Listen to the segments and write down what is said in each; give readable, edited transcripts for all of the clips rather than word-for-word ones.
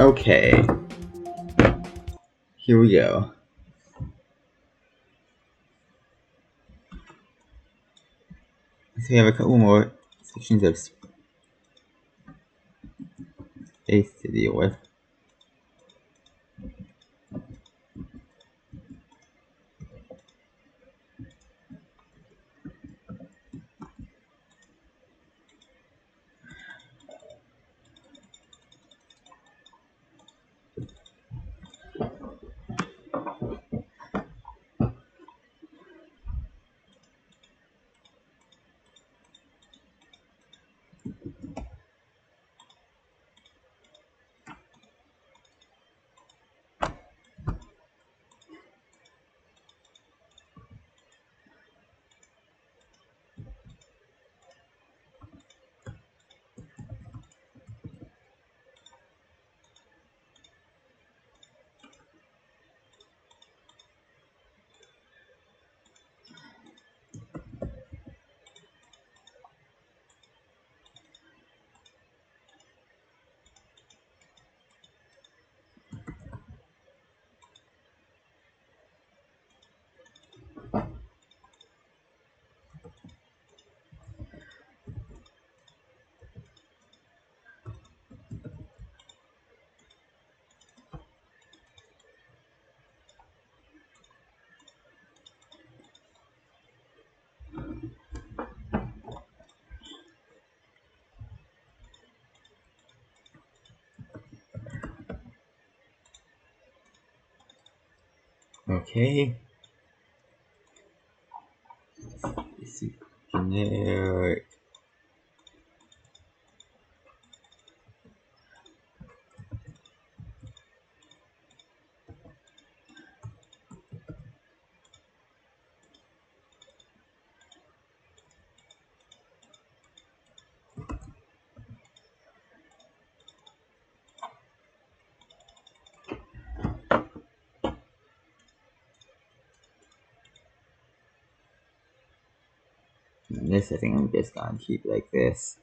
Okay, here we go. So we have a couple more sections of space to deal with. Okay. Generic. And this I think I'm just gonna keep like this.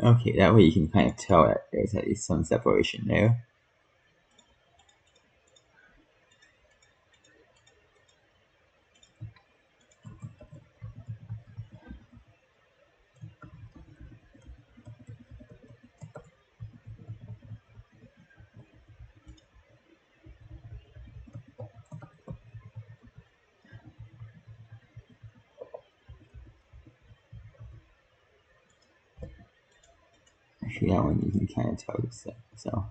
Okay, that way you can kind of tell that there's at least some separation there. Actually, that one you can kind of tell this. So.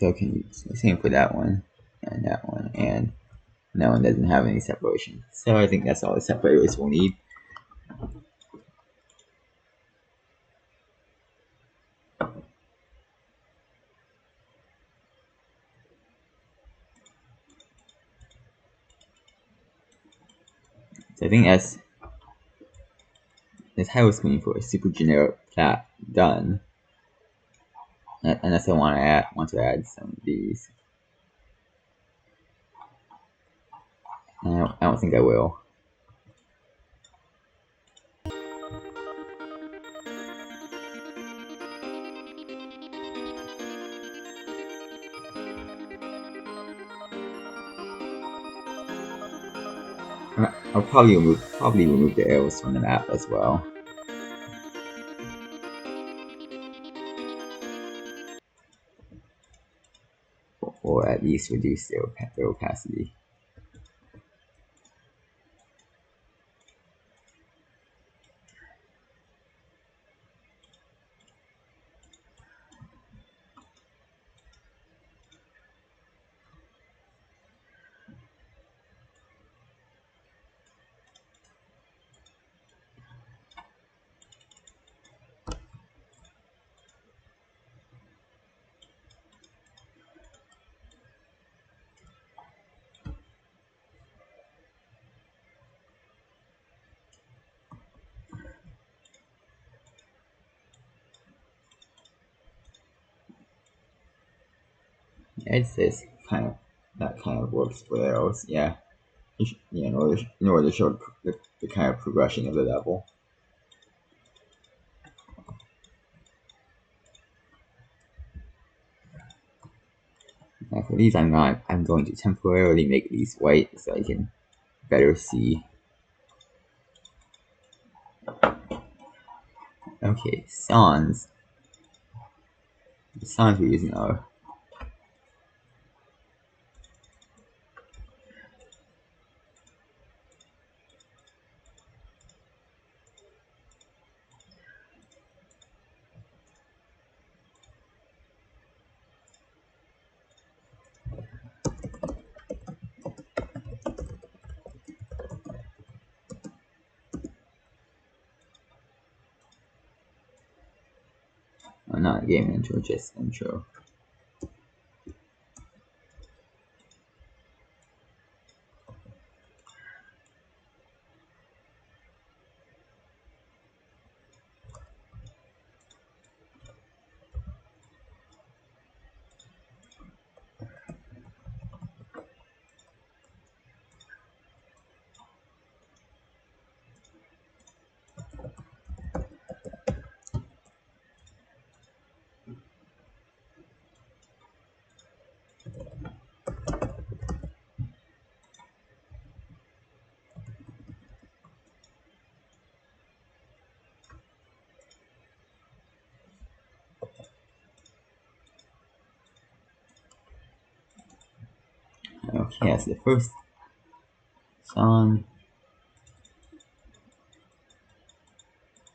So can you same for that one, and that one doesn't have any separation. So I think that's all the separators we'll need. So I think that's the title screen for a super generic plat done. Unless I want to add some of these. I don't think I will. I'll probably remove the arrows from the map as well. Or at least reduce their opacity. It's this kind of that kind of works for arrows, yeah. In order to show the kind of progression of the level. Now for these, I'm going to temporarily make these white so I can better see. Okay, Sans. The Sans we're using are not game intro, just intro. Okay, that's the first song.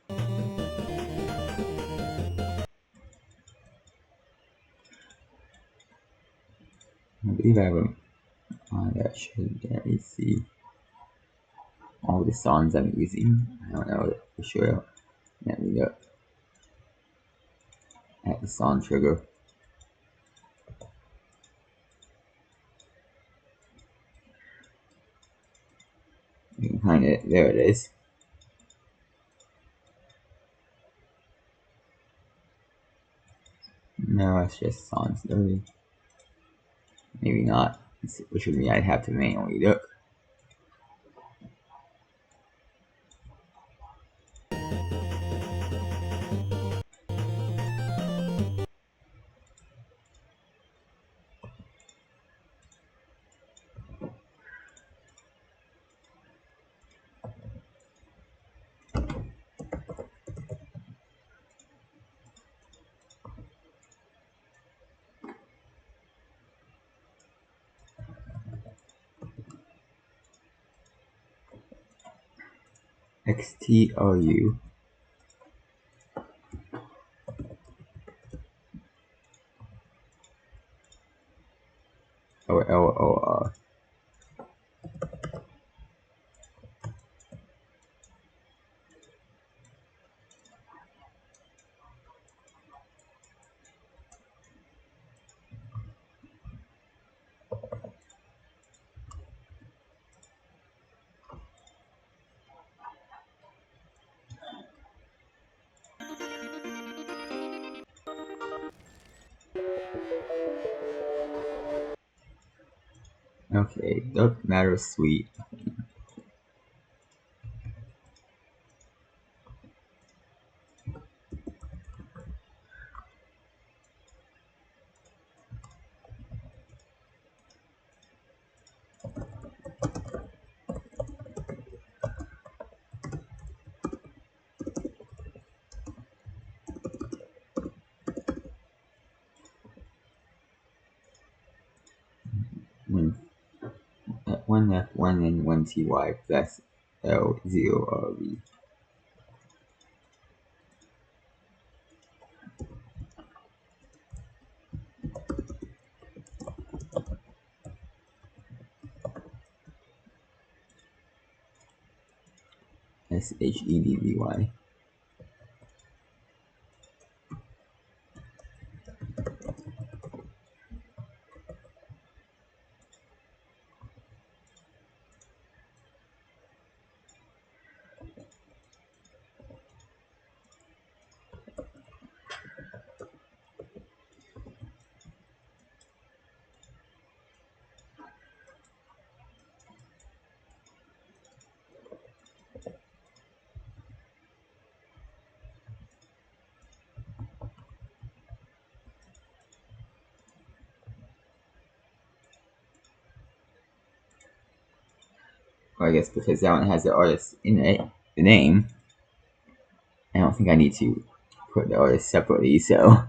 I believe I have a that should let me see all the songs I'm using. I don't know for sure. Let me look at the song trigger. You can find it. There it is. No, it's just songs loading. Maybe not. Which would mean I'd have to manually look. XTRU. or LOR. Okay, Dark Matter Suite. One F1 and one TY plus L0RV. SHEDVY. Well, I guess because that one has the artist in it, the name, I don't think I need to put the artist separately, so.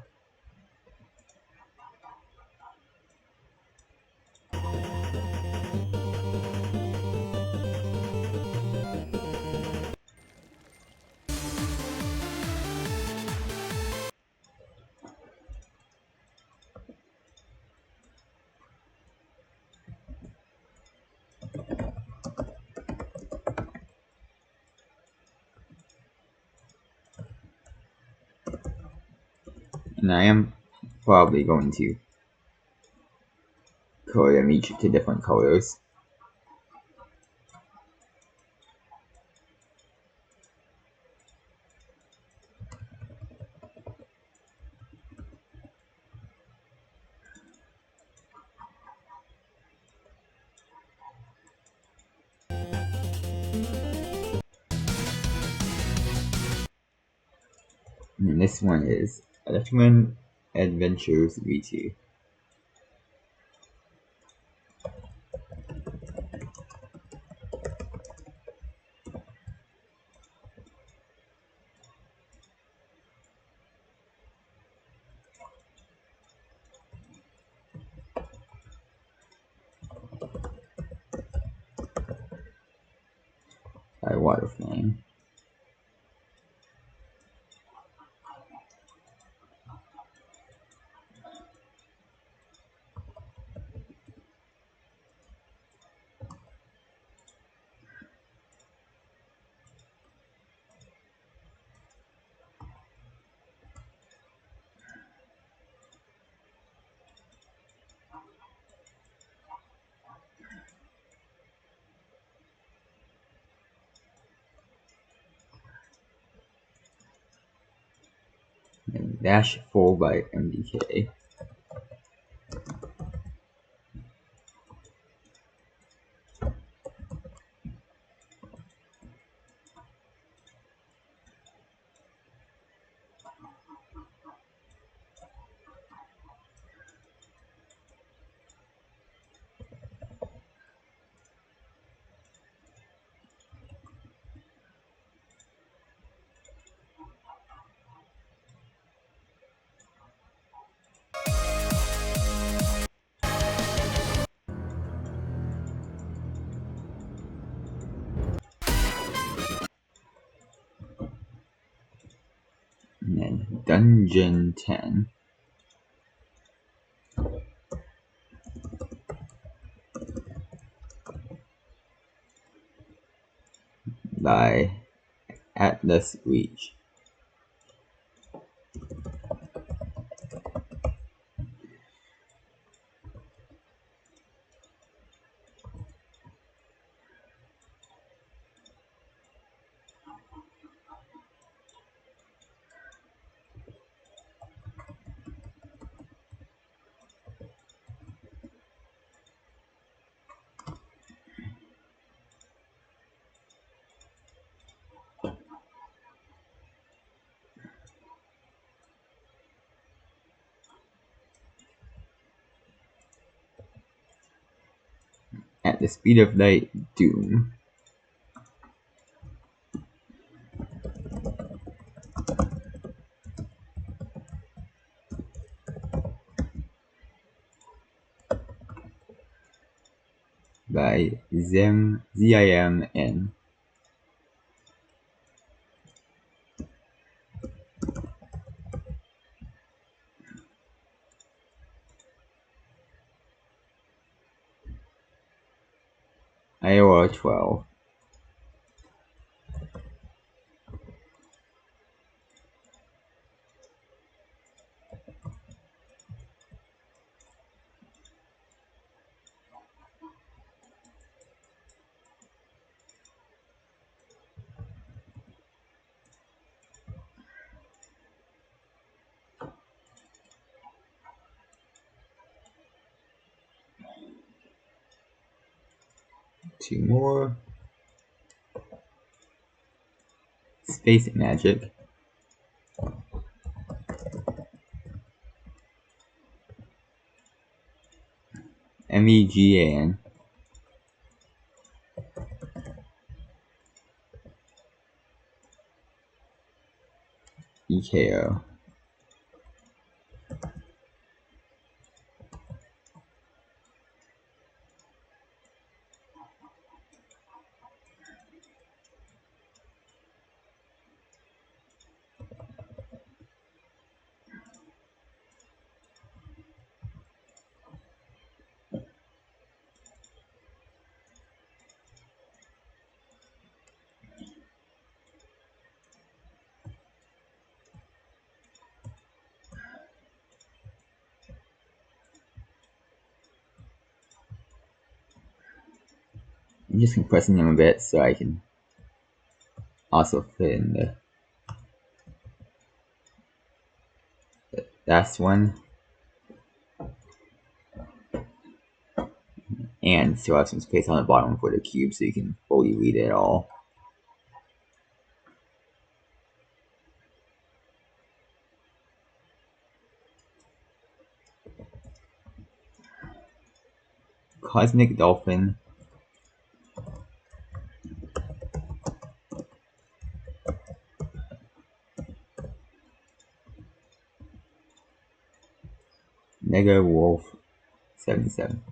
And I am probably going to color them each to different colors. And this one is Electron Adventures V2. By Waterflame. And Dash 4 by MDK. And then Dungeon 10. by Atlas Reach. At the speed of light, Doom. By ZIMN. Iowa 12. Two more. Space Magic. MEGAN. EKO. I'm just compressing them a bit so I can also fit in the last one. And still have some space on the bottom for the cube so you can fully read it all. Cosmic Dolphin. Mega Wolf 77.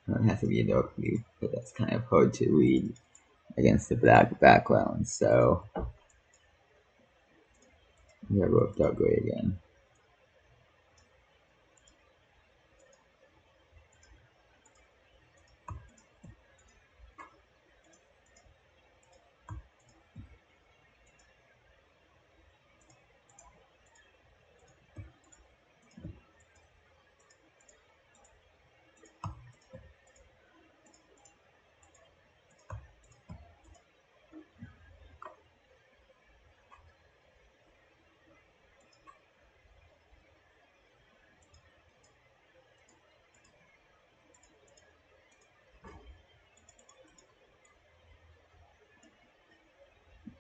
It has to be a dark blue, but that's kind of hard to read against the black background, so I'm gonna go with dark gray again.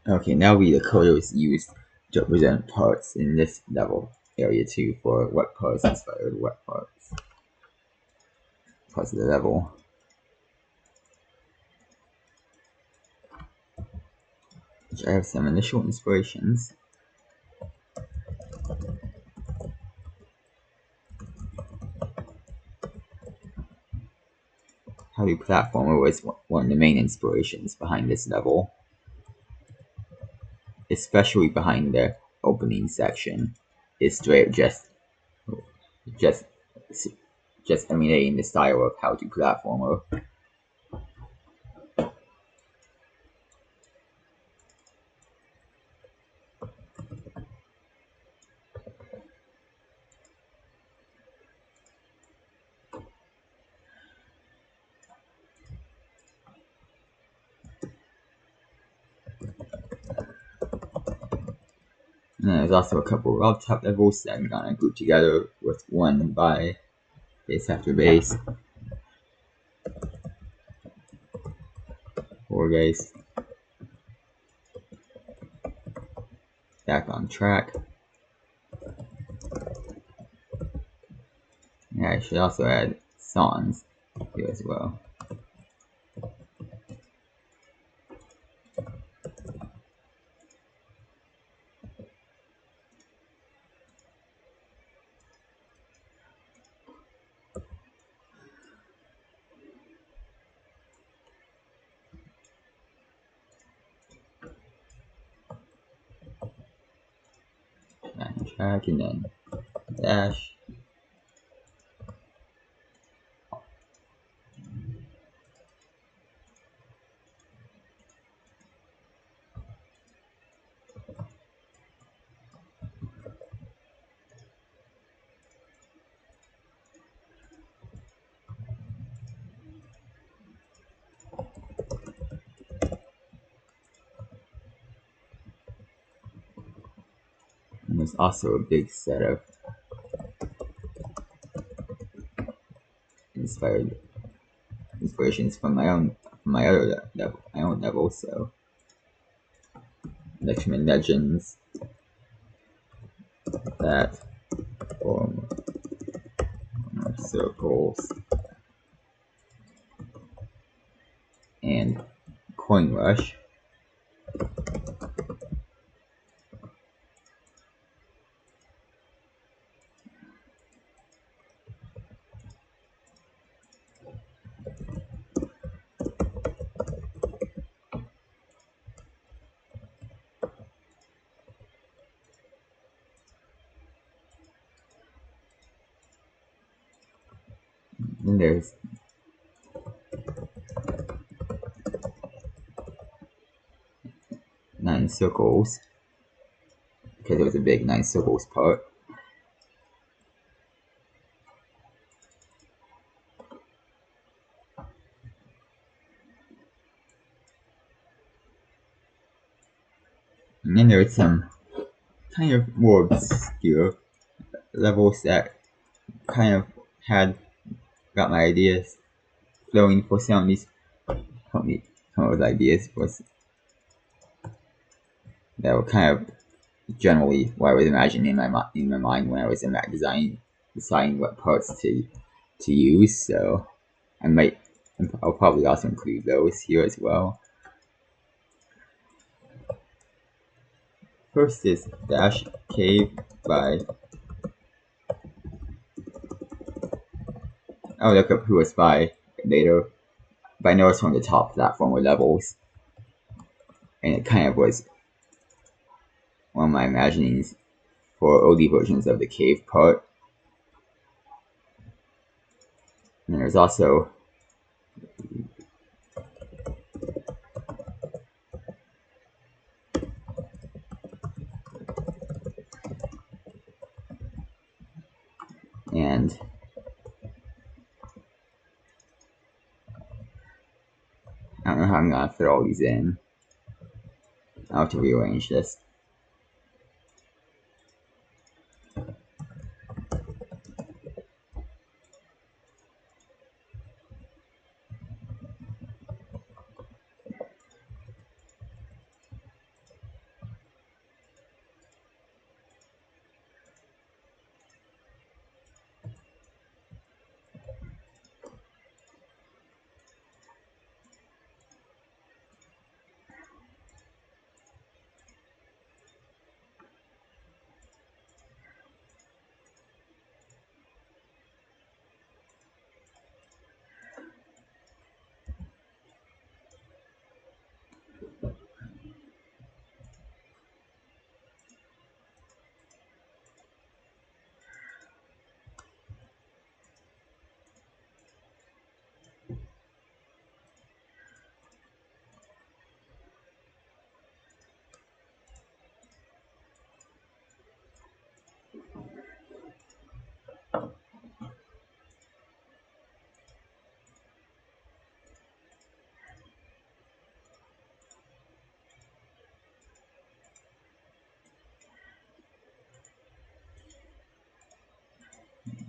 Okay, now the code is used to represent parts in this level area too for what parts inspired what parts of the level. Which I have some initial inspirations. How to Platformer was one of the main inspirations behind this level, especially behind the opening section. It's straight just emulating the style of How to Platformer. And there's also a couple of top levels that I'm gonna group together with one by base after base. 4 base. Back on track. Yeah, I should also add songs here as well. Back on track and then dash. And there's also a big set of inspirations from my own level. So Lexman Legends that form circles and Coin Rush. Then there's 9 circles because it was a big 9 circles part. And then there's some kind of more obscure levels that kind of got my ideas flowing for some of these ideas was that were kind of generally what I was imagining in my mind when I was in that deciding what parts to use. So I'll probably also include those here as well. First is Dash Cave by I'll look up who was by later, but I know it's one of the top platformer levels, and it kind of was one of my imaginings for OD versions of the cave part. And there's also and I don't know how I'm gonna fit all these in. I'll have to rearrange this.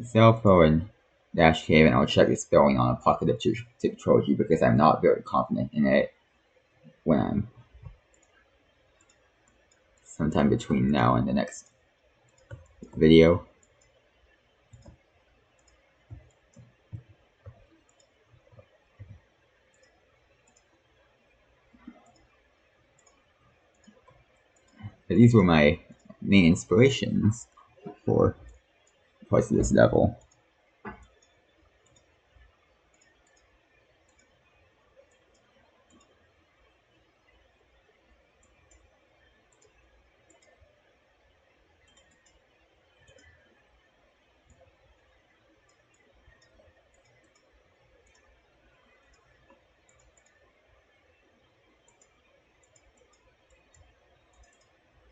cell phone dash cave, and I'll check the spelling on Apocalyptic Trilogy because I'm not very confident in it when I'm sometime between now and the next video. But these were my main inspirations for parts of this level.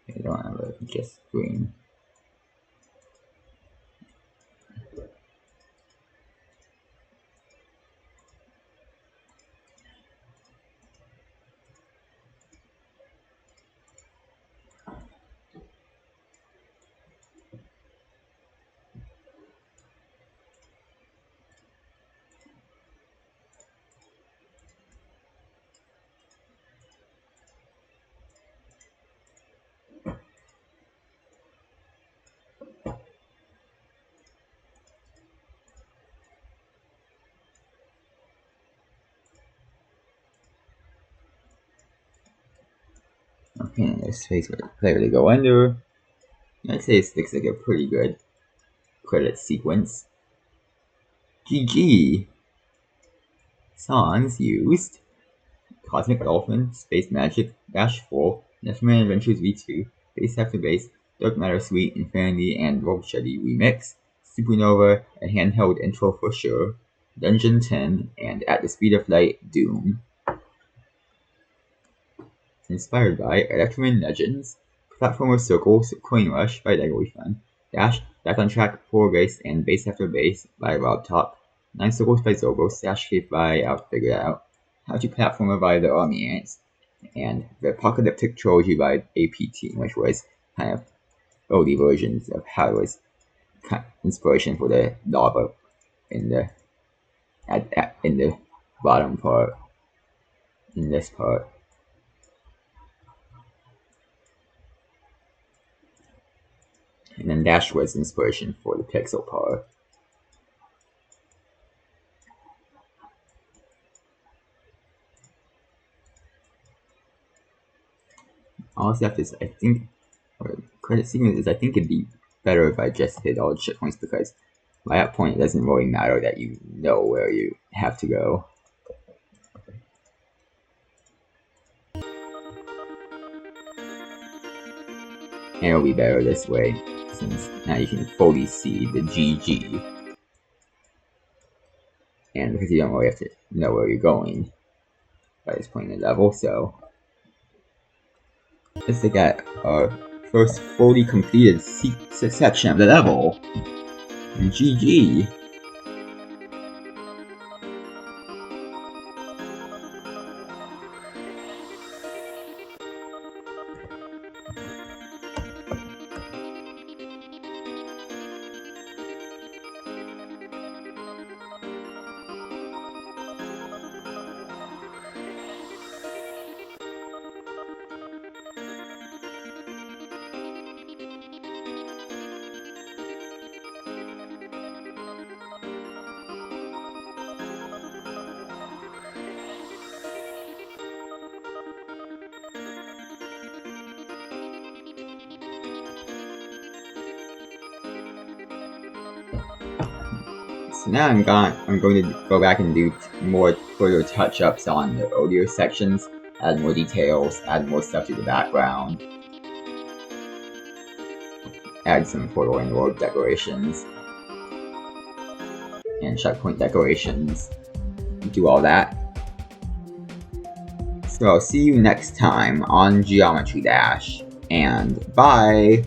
I don't have a just screen. Okay, there's space for the player to go under. I'd say this looks like a pretty good credit sequence. GG! Songs used: Cosmic Dolphin, Space Magic, Dash 4, Neverman Adventures V2, Base After Base, Dark Matter Suite, Infinity, and Rocksteady Remix, Supernova, a handheld intro for sure, Dungeon 10, and At the Speed of Light, Doom. Inspired by Electroman Legends, Platformer Circles, Coin Rush by Legoifun, Dash, Back on Track, Poor Base, and Base After Base by Rob Top, 9 Circles by Zobos, Dash Cave by I'll Figure It Out, How to Platformer by the Army Ants, and the Apocalyptic Trilogy by APT, which was kind of early versions of how it was kind of inspiration for the lava in the in the bottom part, in this part. And then Dash was inspiration for the pixel part. All stuff is, I think, or credit sequences, I think it'd be better if I just hit all the checkpoints, because by that point it doesn't really matter that you know where you have to go. And it'll be better this way, since now you can fully see the GG. And because you don't really have to know where you're going by this point in the level, so let's look at our first fully completed section of the level. And GG! So now I'm going to go back and do more further touch-ups on the earlier sections, add more details, add more stuff to the background, add some portal and world decorations, and checkpoint decorations, do all that. So I'll see you next time on Geometry Dash, and bye!